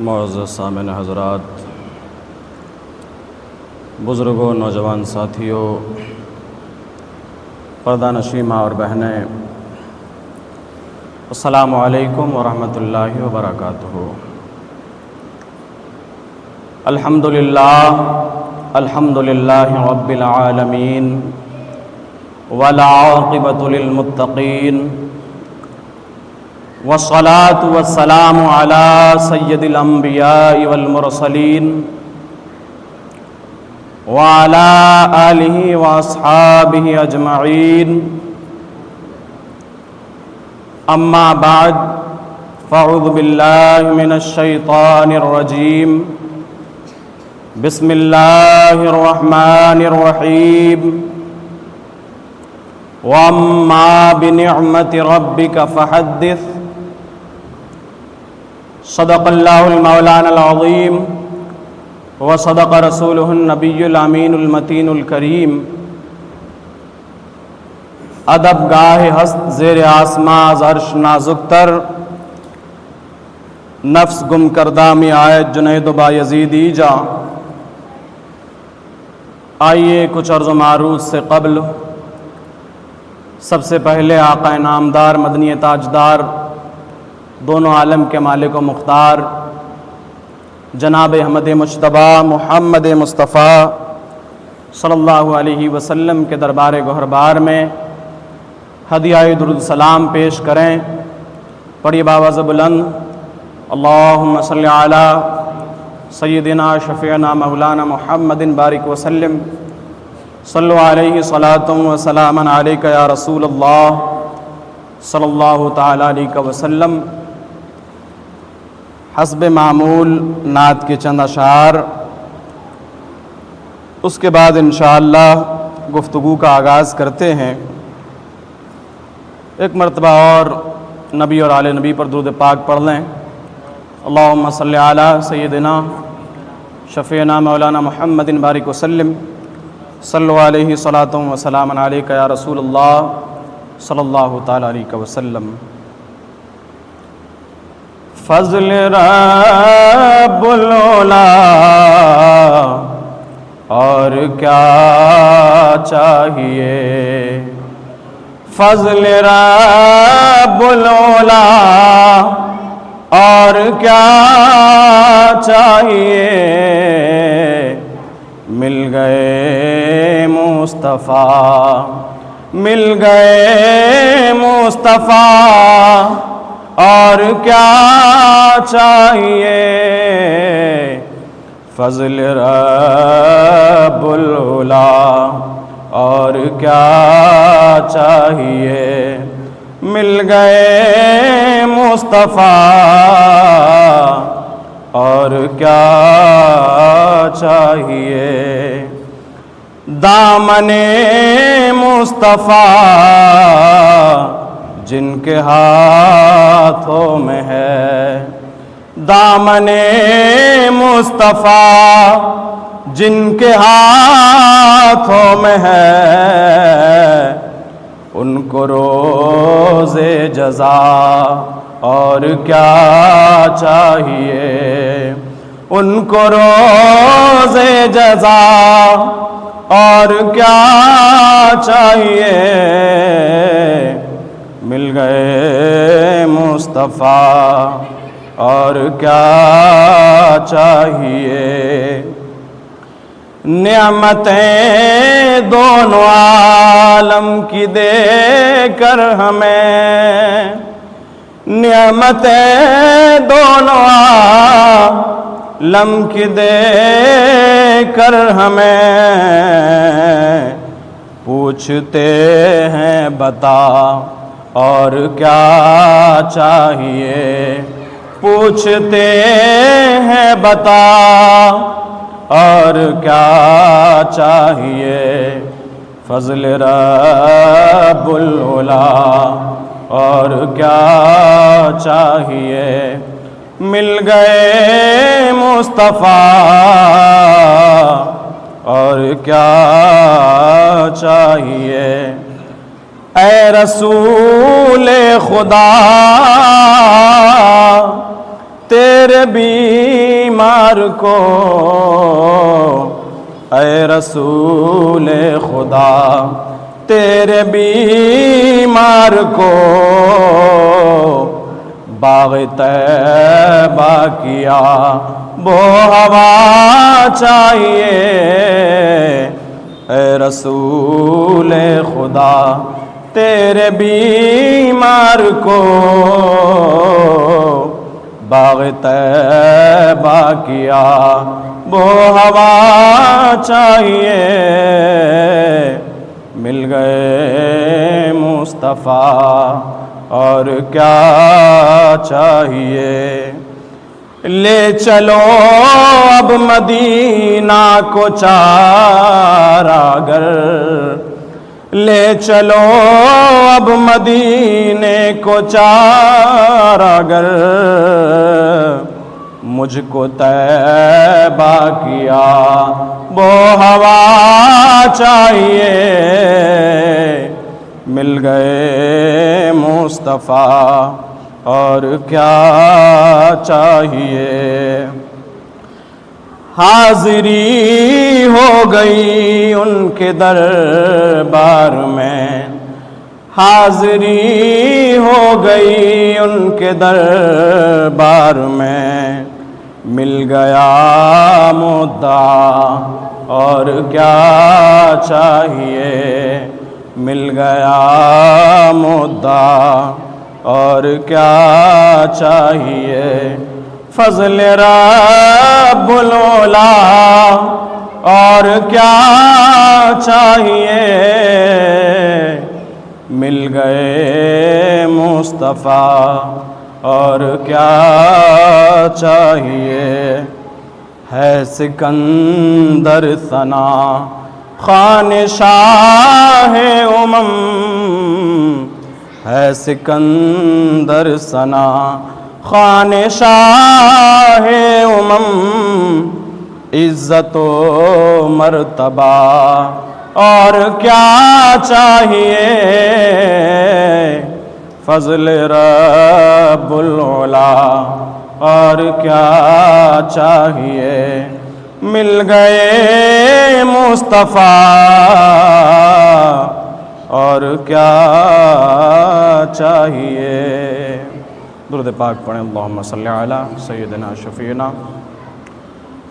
معزز سامعین حضرات، بزرگوں، نوجوان ساتھیوں، پردہ نشین ماں اور بہنیں، السلام علیکم ورحمۃ اللہ وبرکاتہ۔ الحمدللہ رب العالمین والعاقبۃ للمتقین، والصلاة والسلام علی سید الانبیاء والمرسلین وعلی آلہ واصحابہ اجمعین، اما بعد فاعوذ باللہ من الشیطان الرجیم، بسم اللہ الرحمن الرحیم، واما بنعمت ربک فحدث۔ صدق اللہ المولانا العظیم وصدق رسولہ النبی الامین المتین الکریم۔ ادب گاہ ہست زیر آسماں از عرش نازک تر، نفس گم کردہ می آیت جنید و بایزیدی جا۔ آئیے کچھ عرض و معروض سے قبل سب سے پہلے آقا نامدار مدنی تاجدار، دونوں عالم کے مالک و مختار جناب احمد مجتبیٰ محمد مصطفیٰ صلی اللہ علیہ وسلم کے دربار گہربار میں ہدیہ درود سلام پیش کریں۔ پڑھی باواز بلند، اللہم صلی علی سیدنا شفیعنا مولانا محمد بارک وسلم، صلو علیہ صلاۃ و سلام علیک یا رسول اللہ صلی اللہ تعالی علیہ وسلم۔ حسب معمول نعت کے چند اشعار، اس کے بعد انشاءاللہ گفتگو کا آغاز کرتے ہیں۔ ایک مرتبہ اور نبی اور آل نبی پر درود پاک پڑھ لیں۔ اللہم صلی علی سیدنا شفیعنا مولانا محمد بارک وسلم، صلو علیہ صلاۃ و سلام علیک یا رسول اللہ صلی اللہ تعالی علیہ وسلم۔ فضل رب العلا اور کیا چاہیے، فضل رب العلا اور کیا چاہیے، مل گئے مصطفیٰ، مل گئے مصطفیٰ اور کیا چاہیے، فضل رب العلا اور کیا چاہیے، مل گئے مصطفیٰ اور کیا چاہیے، دامن مصطفیٰ جن کے ہاتھوں میں ہے، دامن مصطفیٰ جن کے ہاتھوں میں ہے، ان کو روز جزا اور کیا چاہیے، ان کو روز جزا اور کیا چاہیے، مل گئے مصطفیٰ اور کیا چاہیے، نعمتیں دونوں عالم کی دے کر ہمیں، نعمتیں دونوں عالم کی دے کر ہمیں، پوچھتے ہیں بتا اور کیا چاہیے، پوچھتے ہیں بتا اور کیا چاہیے، فضل رب العلا اور کیا چاہیے، مل گئے مصطفیٰ اور کیا چاہیے، اے رسول خدا تیرے بھی بیمار کو اے رسول خدا تیرے بیمار کو باغ طیبہ کیا وہ ہوا چاہیے اے رسول خدا تیرے بیمار کو باغ طیبہ کیا وہ ہوا چاہیے مل گئے مصطفیٰ اور کیا چاہیے لے چلو اب مدینہ کو چاراگر لے چلو اب مدینے کو چاراگر مجھ کو طیبہ کیا وہ ہوا چاہیے مل گئے مصطفیٰ اور کیا چاہیے حاضری ہو گئی ان کے دربار میں حاضری ہو گئی ان کے دربار میں مل گیا مدعا اور کیا چاہیے مل گیا مدعا اور کیا چاہیے فضل رب العلا اور کیا چاہیے مل گئے مصطفیٰ اور کیا چاہیے ہے سکندر ثنا خوان شاہ امم ہے سکندر ثنا خوان شاہ امم عزت و مرتبہ اور کیا چاہیے فضل رب العلا اور کیا چاہیے مل گئے مصطفیٰ اور کیا چاہیے درود پاک پڑھیں اللہم صلی علی سیدنا شفیعنا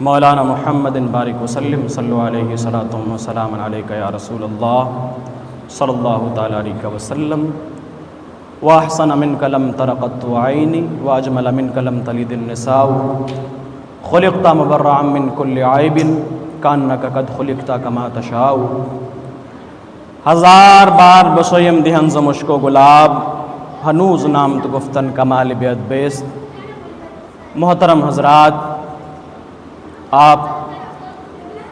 مولانا محمد بارک وسلم صلو علیہ صلاۃ و سلام علیک یا رسول اللہ صلی اللہ تعالی علیہ وسلم واحسن منک لم تر قط عینی واجمل منک لم تلد النساء خلقت مبرعا من کل عیب کانک قد خلقت کما تشاء ہزار بار بسویم دہن ز مشک و گلاب ہنوز نام تو گفتن کمال بیت بیست محترم حضرات آپ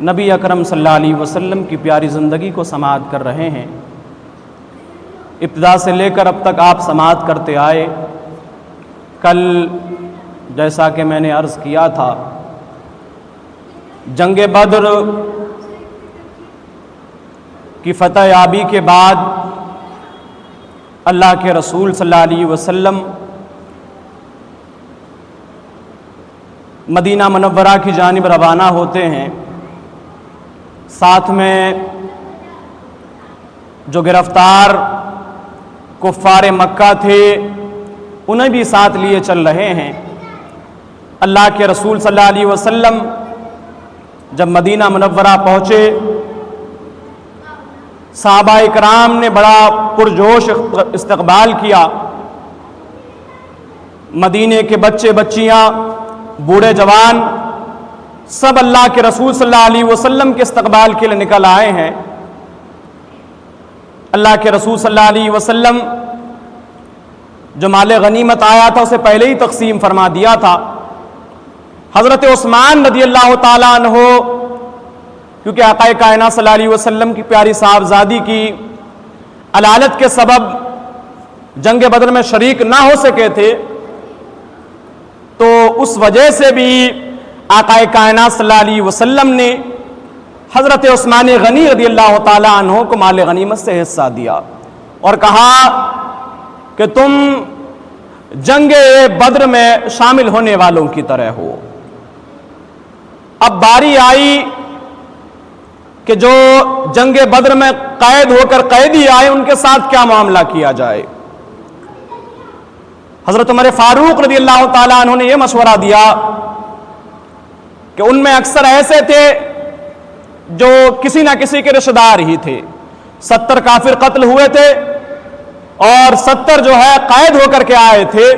نبی اکرم صلی اللہ علیہ وسلم کی پیاری زندگی کو سماعت کر رہے ہیں ابتدا سے لے کر اب تک آپ سماعت کرتے آئے کل جیسا کہ میں نے عرض کیا تھا جنگ بدر کی فتح یابی کے بعد اللہ کے رسول صلی اللہ علیہ وسلم مدینہ منورہ کی جانب روانہ ہوتے ہیں ساتھ میں جو گرفتار کفار مکہ تھے انہیں بھی ساتھ لیے چل رہے ہیں اللہ کے رسول صلی اللہ علیہ وسلم جب مدینہ منورہ پہنچے صحابہ اکرام نے بڑا پرجوش استقبال کیا مدینے کے بچے بچیاں بوڑھے جوان سب اللہ کے رسول صلی اللہ علیہ وسلم کے استقبال کے لیے نکل آئے ہیں اللہ کے رسول صلی اللہ علیہ وسلم جو مال غنیمت آیا تھا اسے پہلے ہی تقسیم فرما دیا تھا حضرت عثمان رضی اللہ تعالیٰ عنہ کیونکہ آقا کائنات صلی اللہ علیہ وسلم کی پیاری صاحبزادی کی علالت کے سبب جنگ بدر میں شریک نہ ہو سکے تھے تو اس وجہ سے بھی آقا کائنات صلی اللہ علیہ وسلم نے حضرت عثمان غنی رضی اللہ تعالیٰ عنہ کو مال غنیمت سے حصہ دیا اور کہا کہ تم جنگ بدر میں شامل ہونے والوں کی طرح ہو اب باری آئی کہ جو جنگ بدر میں قید ہو کر قیدی آئے ان کے ساتھ کیا معاملہ کیا جائے۔ حضرت عمر فاروق رضی اللہ تعالیٰ عنہ نے یہ مشورہ دیا کہ ان میں اکثر ایسے تھے جو کسی نہ کسی کے رشتہ دار ہی تھے، 70 کافر قتل ہوئے تھے اور 70 جو ہے قید ہو کر کے آئے تھے،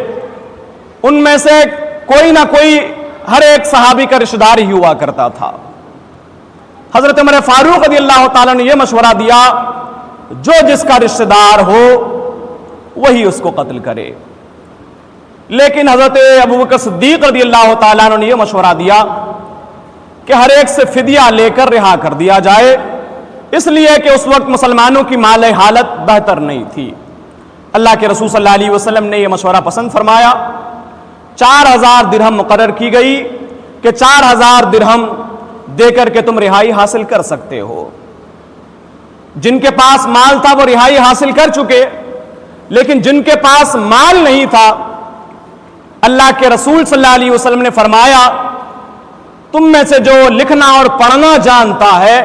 ان میں سے کوئی نہ کوئی ہر ایک صحابی کا رشتہ دار ہی ہوا کرتا تھا۔ حضرت عمر فاروق رضی اللہ تعالیٰ نے یہ مشورہ دیا جو جس کا رشتہ دار ہو وہی اس کو قتل کرے، لیکن حضرت ابوبکر صدیق رضی اللہ تعالیٰ نے یہ مشورہ دیا کہ ہر ایک سے فدیہ لے کر رہا کر دیا جائے، اس لیے کہ اس وقت مسلمانوں کی مالی حالت بہتر نہیں تھی۔ اللہ کے رسول صلی اللہ علیہ وسلم نے یہ مشورہ پسند فرمایا، 4000 درہم مقرر کی گئی کہ 4000 درہم دے کر کے تم رہائی حاصل کر سکتے ہو۔ جن کے پاس مال تھا وہ رہائی حاصل کر چکے، لیکن جن کے پاس مال نہیں تھا اللہ کے رسول صلی اللہ علیہ وسلم نے فرمایا تم میں سے جو لکھنا اور پڑھنا جانتا ہے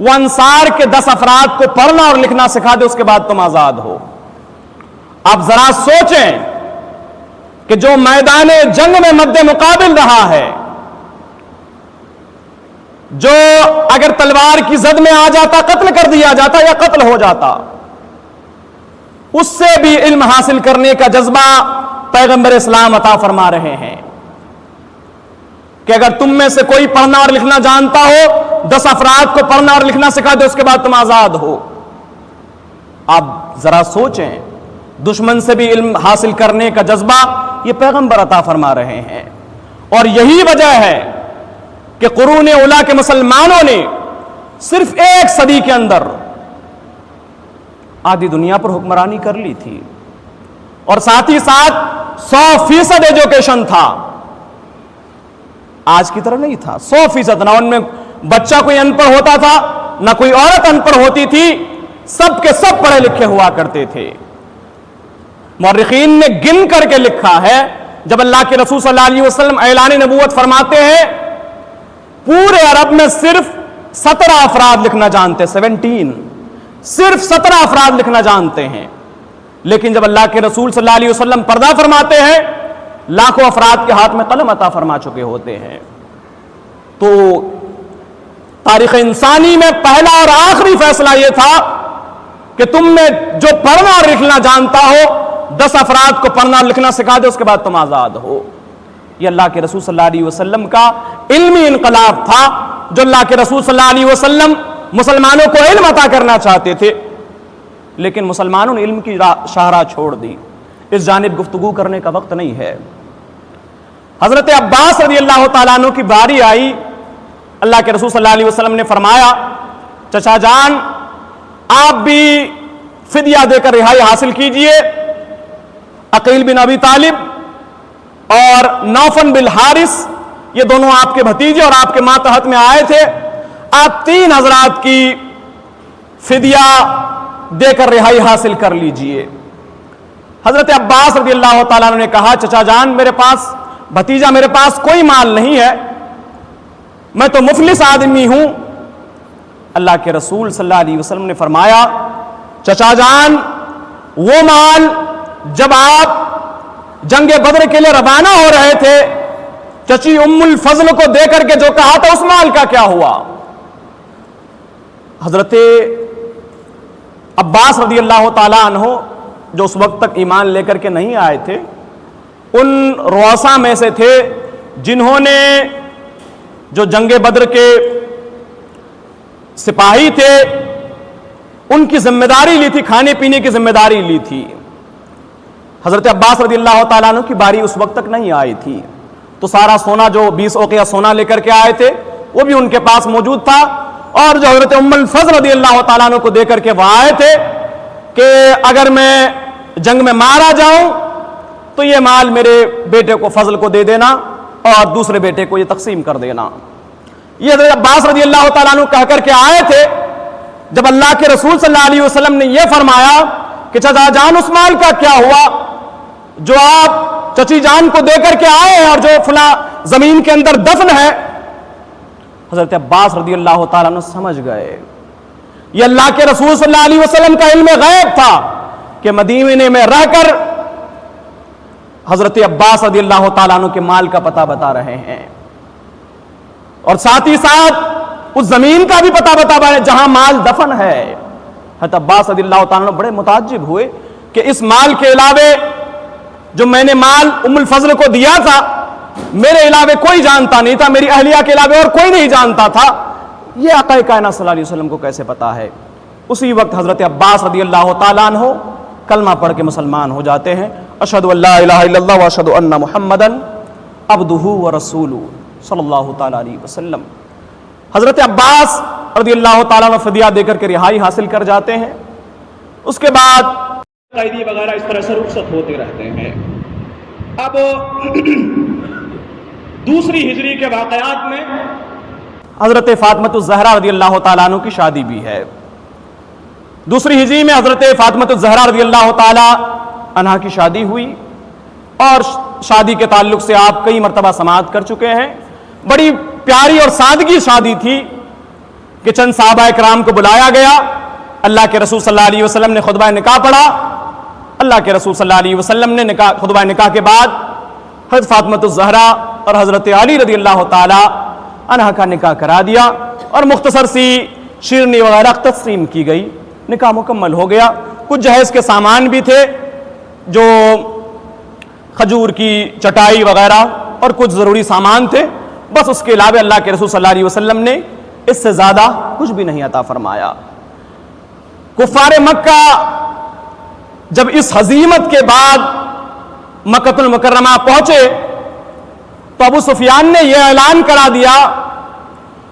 وہ انصار کے 10 افراد کو پڑھنا اور لکھنا سکھا دے، اس کے بعد تم آزاد ہو۔ آپ ذرا سوچیں کہ جو میدان جنگ میں مد مقابل رہا ہے، جو اگر تلوار کی زد میں آ جاتا قتل کر دیا جاتا یا قتل ہو جاتا، اس سے بھی علم حاصل کرنے کا جذبہ پیغمبر اسلام عطا فرما رہے ہیں کہ اگر تم میں سے کوئی پڑھنا اور لکھنا جانتا ہو 10 افراد کو پڑھنا اور لکھنا سکھا دے، اس کے بعد تم آزاد ہو۔ آپ ذرا سوچیں، دشمن سے بھی علم حاصل کرنے کا جذبہ یہ پیغمبر عطا فرما رہے ہیں، اور یہی وجہ ہے کہ قرون اولیٰ کے مسلمانوں نے صرف 1 صدی کے اندر آدھی دنیا پر حکمرانی کر لی تھی، اور ساتھ ہی ساتھ 100% ایجوکیشن تھا، آج کی طرح نہیں تھا۔ 100% نہ ان میں بچہ کوئی ان پڑھ ہوتا تھا نہ کوئی عورت ان پڑھ ہوتی تھی، سب کے سب پڑھے لکھے ہوا کرتے تھے۔ مورخین نے گن کر کے لکھا ہے، جب اللہ کے رسول صلی اللہ علیہ وسلم اعلان نبوت فرماتے ہیں پورے عرب میں صرف 17 افراد لکھنا جانتے، 17 صرف 17 افراد لکھنا جانتے ہیں، لیکن جب اللہ کے رسول صلی اللہ علیہ وسلم پردہ فرماتے ہیں لاکھوں افراد کے ہاتھ میں قلم عطا فرما چکے ہوتے ہیں۔ تو تاریخ انسانی میں پہلا اور آخری فیصلہ یہ تھا کہ تم میں جو پڑھنا اور لکھنا جانتا ہو 10 افراد کو پڑھنا اور لکھنا سکھا دے، اس کے بعد تم آزاد ہو۔ یہ اللہ کے رسول صلی اللہ علیہ وسلم کا علمی انقلاب تھا، جو اللہ کے رسول صلی اللہ علیہ وسلم مسلمانوں کو علم عطا کرنا چاہتے تھے، لیکن مسلمانوں نے علم کی شاہراہ چھوڑ دی۔ اس جانب گفتگو کرنے کا وقت نہیں ہے۔ حضرت عباس رضی اللہ تعالیٰ عنہ کی باری آئی، اللہ کے رسول صلی اللہ علیہ وسلم نے فرمایا چچا جان آپ بھی فدیہ دے کر رہائی حاصل کیجئے۔ عقیل بن ابی طالب اور نوفل بن حارث یہ دونوں آپ کے بھتیجے اور آپ کے ماتحت میں آئے تھے، آپ 3 حضرات کی فدیہ دے کر رہائی حاصل کر لیجئے۔ حضرت عباس رضی اللہ تعالیٰ نے کہا چچا جان میرے پاس بھتیجا میرے پاس کوئی مال نہیں ہے، میں تو مفلس آدمی ہوں۔ اللہ کے رسول صلی اللہ علیہ وسلم نے فرمایا چچا جان وہ مال جب آپ جنگ بدر کے لیے روانہ ہو رہے تھے چچی ام الفضل کو دے کر کے جو کہا تھا اس مال کا کیا ہوا؟ حضرت عباس رضی اللہ تعالیٰ عنہ جو اس وقت تک ایمان لے کر کے نہیں آئے تھے، ان رؤساء میں سے تھے جنہوں نے جو جنگ بدر کے سپاہی تھے ان کی ذمہ داری لی تھی، کھانے پینے کی ذمہ داری لی تھی۔ حضرت عباس رضی اللہ تعالیٰ عنہ کی باری اس وقت تک نہیں آئی تھی، تو سارا سونا جو 20 اوقیہ سونا لے کر کے آئے تھے وہ بھی ان کے پاس موجود تھا، اور جو حضرت ام الفضل رضی اللہ تعالیٰ عنہ کو دے کر کے وہ آئے تھے کہ اگر میں جنگ میں مارا جاؤں تو یہ مال میرے بیٹے کو فضل کو دے دینا اور دوسرے بیٹے کو یہ تقسیم کر دینا۔ یہ حضرت عباس رضی اللہ تعالیٰ عنہ کہہ کر کے آئے تھے، جب اللہ کے رسول صلی اللہ علیہ وسلم نے یہ فرمایا کہ چچا جان اس مال کا کیا ہوا جو آپ چچی جان کو دے کر کے آئے ہیں اور جو فلاں زمین کے اندر دفن ہے، حضرت عباس رضی اللہ تعالیٰ عنہ سمجھ گئے یہ اللہ کے رسول صلی اللہ علیہ وسلم کا علم غیب تھا کہ مدینے میں رہ کر حضرت عباس رضی اللہ تعالیٰ عنہ کے مال کا پتہ بتا رہے ہیں، اور ساتھ ہی ساتھ اس زمین کا بھی پتہ بتا رہے ہیں جہاں مال دفن ہے۔ حضرت عباس رضی اللہ تعالیٰ عنہ بڑے متعجب ہوئے کہ اس مال کے علاوہ جو میں نے مال ام الفضل کو دیا تھا میرے علاوہ کوئی جانتا نہیں تھا، میری اہلیہ کے علاوہ اور کوئی نہیں جانتا تھا، یہ آقا کائنات صلی اللہ علیہ وسلم کو کیسے پتا ہے؟ اسی وقت حضرت عباس رضی اللہ تعالیٰ عنہ کلمہ پڑھ کے مسلمان ہو جاتے ہیں، اشہد ان لا الہ الا اللہ واشہد ان محمدا عبدہ ورسولہ صلی اللہ تعالیٰ علیہ وسلم۔ حضرت عباس رضی اللہ تعالیٰ عنہ فدیہ دے کر کے رہائی حاصل کر جاتے ہیں۔ اس کے بعد قیدی وغیرہ اس طرح سے رخصت ہوتے رہتے ہیں۔ اب دوسری ہجری کے واقعات میں حضرت فاطمۃ الزہرا رضی اللہ تعالیٰ عنہ کی شادی بھی ہے۔ دوسری ہجری میں حضرت فاطمۃ الزہرا رضی اللہ تعالیٰ عنہ کی شادی ہوئی، اور شادی کے تعلق سے آپ کئی مرتبہ سماعت کر چکے ہیں۔ بڑی پیاری اور سادگی شادی تھی کہ چند صحابہ کرام کو بلایا گیا، اللہ کے رسول صلی اللہ علیہ وسلم نے خطبہ نکاح پڑھا، اللہ کے رسول صلی اللہ علیہ وسلم نے خطبہ نکاح کے بعد حضرت فاطمۃ الزہرا اور حضرت علی رضی اللہ تعالی عنہ کا نکاح کرا دیا، اور مختصر سی شیرنی وغیرہ تقسیم کی گئی، نکاح مکمل ہو گیا۔ کچھ جہیز کے سامان بھی تھے، جو کھجور کی چٹائی وغیرہ اور کچھ ضروری سامان تھے، بس اس کے علاوہ اللہ کے رسول صلی اللہ علیہ وسلم نے اس سے زیادہ کچھ بھی نہیں عطا فرمایا۔ کفار مکہ جب اس ہزیمت کے بعد مکہ المکرمہ پہنچے تو ابو سفیان نے یہ اعلان کرا دیا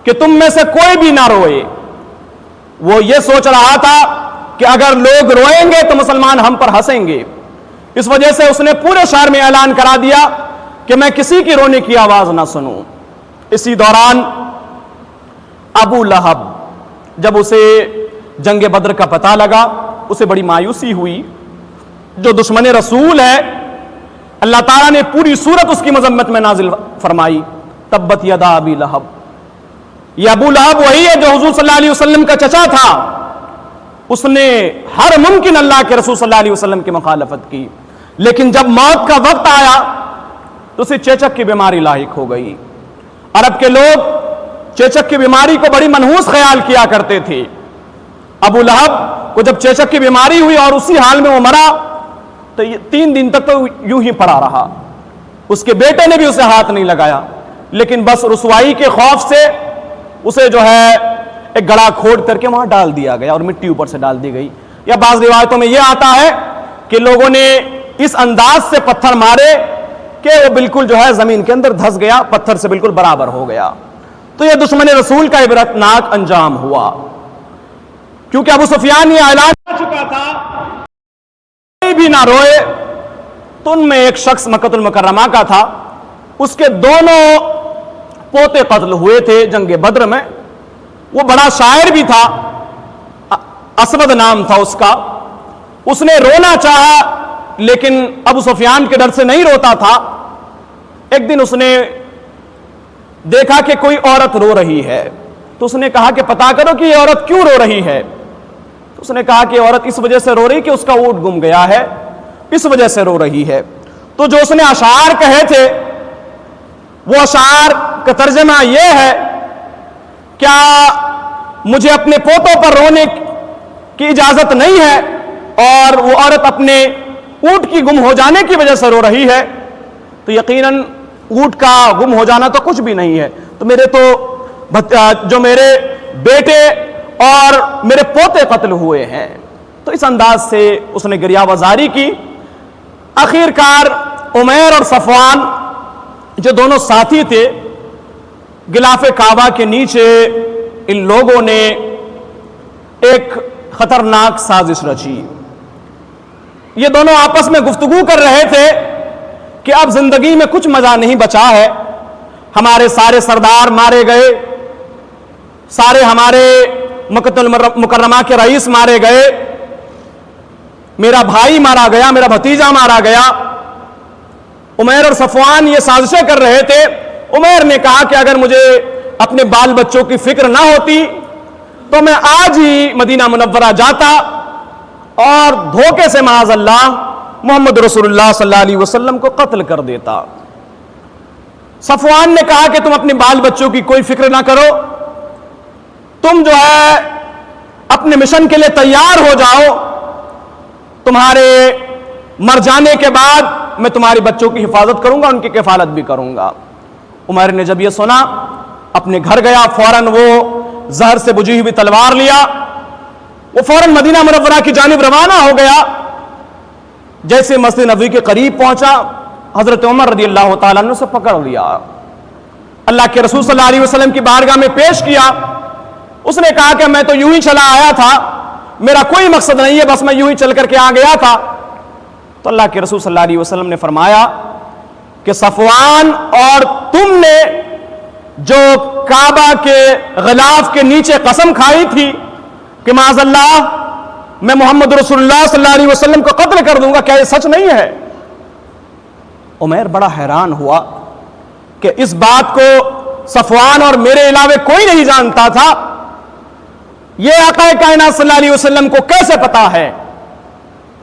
کہ تم میں سے کوئی بھی نہ روئے۔ وہ یہ سوچ رہا تھا کہ اگر لوگ روئیں گے تو مسلمان ہم پر ہنسیں گے، اس وجہ سے اس نے پورے شہر میں اعلان کرا دیا کہ میں کسی کی رونے کی آواز نہ سنوں۔ اسی دوران ابو لہب جب اسے جنگ بدر کا پتہ لگا، اسے بڑی مایوسی ہوئی۔ جو دشمن رسول ہے، اللہ تعالیٰ نے پوری سورت اس کی مذمت میں نازل فرمائی، تبت یدا ابی لہب۔ یہ ابو لہب وہی ہے جو حضور صلی اللہ علیہ وسلم کا چچا تھا، اس نے ہر ممکن اللہ کے رسول صلی اللہ علیہ وسلم کی مخالفت کی، لیکن جب موت کا وقت آیا تو اسے چیچک کی بیماری لاحق ہو گئی۔ عرب کے لوگ چیچک کی بیماری کو بڑی منحوس خیال کیا کرتے تھے۔ ابو لہب کو جب چیچک کی بیماری ہوئی اور اسی حال میں وہ مرا تو 3 دن تک تو یوں ہی پڑا رہا، اس کے بیٹے نے بھی اسے ہاتھ نہیں لگایا، لیکن بس رسوائی کے خوف سے اسے جو ہے ایک گڑھا کھود کر کے وہاں ڈال دیا گیا اور مٹی اوپر سے ڈال دی گئی۔ یا بعض روایتوں میں یہ آتا ہے کہ لوگوں نے اس انداز سے پتھر مارے کہ وہ بالکل جو ہے زمین کے اندر دھس گیا، پتھر سے بالکل برابر ہو گیا۔ تو یہ دشمن رسول کا عبرتناک انجام ہوا، کیونکہ ابو سفیان یہ اعلان کر چکا تھا کوئی بھی نہ روئے۔ تو ان میں ایک شخص مکہ المکرمہ کا تھا، اس کے دونوں پوتے قتل ہوئے تھے جنگ بدر میں۔ وہ بڑا شاعر بھی تھا، اسود نام تھا اس کا۔ اس نے رونا چاہا لیکن ابو سفیان کے ڈر سے نہیں روتا تھا۔ ایک دن اس نے دیکھا کہ کوئی عورت رو رہی ہے، تو اس نے کہا کہ پتا کرو کہ یہ عورت کیوں رو رہی ہے۔ تو اس نے کہا کہ عورت اس وجہ سے رو رہی کہ اس کا اونٹ گم گیا ہے، اس وجہ سے رو رہی ہے۔ تو جو اس نے اشعار کہے تھے وہ اشعار کا ترجمہ یہ ہے، کیا مجھے اپنے پوتوں پر رونے کی اجازت نہیں ہے اور وہ عورت اپنے اونٹ کی گم ہو جانے کی وجہ سے رو رہی ہے؟ تو یقیناً اونٹ کا گم ہو جانا تو کچھ بھی نہیں ہے، تو میرے جو میرے بیٹے اور میرے پوتے قتل ہوئے ہیں۔ تو اس انداز سے اس نے گریہ وزاری کی۔ آخر کار عمیر اور صفوان جو دونوں ساتھی تھے، غلاف کعبہ کے نیچے ان لوگوں نے ایک خطرناک سازش رچی۔ یہ دونوں آپس میں گفتگو کر رہے تھے کہ اب زندگی میں کچھ مزہ نہیں بچا ہے، ہمارے سارے سردار مارے گئے، سارے ہمارے مکہ المکرمہ کے رئیس مارے گئے، میرا بھائی مارا گیا، میرا بھتیجا مارا گیا۔ عمیر اور صفوان یہ سازشیں کر رہے تھے۔ عمیر نے کہا کہ اگر مجھے اپنے بال بچوں کی فکر نہ ہوتی تو میں آج ہی مدینہ منورہ جاتا اور دھوکے سے معاذ اللہ محمد رسول اللہ صلی اللہ علیہ وسلم کو قتل کر دیتا۔ صفوان نے کہا کہ تم اپنے بال بچوں کی کوئی فکر نہ کرو، تم جو ہے اپنے مشن کے لیے تیار ہو جاؤ، تمہارے مر جانے کے بعد میں تمہارے بچوں کی حفاظت کروں گا، ان کی کفالت بھی کروں گا۔ عمر نے جب یہ سنا اپنے گھر گیا، فوراً وہ زہر سے بجھی ہوئی تلوار لیا، وہ فوراً مدینہ منورہ کی جانب روانہ ہو گیا۔ جیسے مسجد نبوی کے قریب پہنچا، حضرت عمر رضی اللہ تعالیٰ عنہ سے پکڑ لیا، اللہ کے رسول صلی اللہ علیہ وسلم کی بارگاہ میں پیش کیا۔ اس نے کہا کہ میں تو یوں ہی چلا آیا تھا، میرا کوئی مقصد نہیں ہے، بس میں یوں ہی چل کر کے آ گیا تھا۔ تو اللہ کے رسول صلی اللہ علیہ وسلم نے فرمایا کہ صفوان اور تم نے جو کعبہ کے غلاف کے نیچے قسم کھائی تھی کہ معاذ اللہ میں محمد رسول اللہ صلی اللہ علیہ وسلم کو قتل کر دوں گا، کیا یہ سچ نہیں ہے؟ عمر بڑا حیران ہوا کہ اس بات کو صفوان اور میرے علاوہ کوئی نہیں جانتا تھا، یہ آقا کائنات صلی اللہ علیہ وسلم کو کیسے پتا ہے؟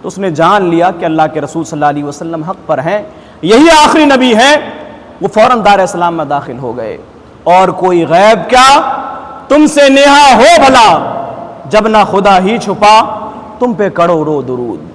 تو اس نے جان لیا کہ اللہ کے رسول صلی اللہ علیہ وسلم حق پر ہیں، یہی آخری نبی ہے۔ وہ فوراً دار اسلام میں داخل ہو گئے۔ اور کوئی غیب کیا تم سے نیہا ہو بھلا، جب نہ خدا ہی چھپا تم پہ کروڑوں درود۔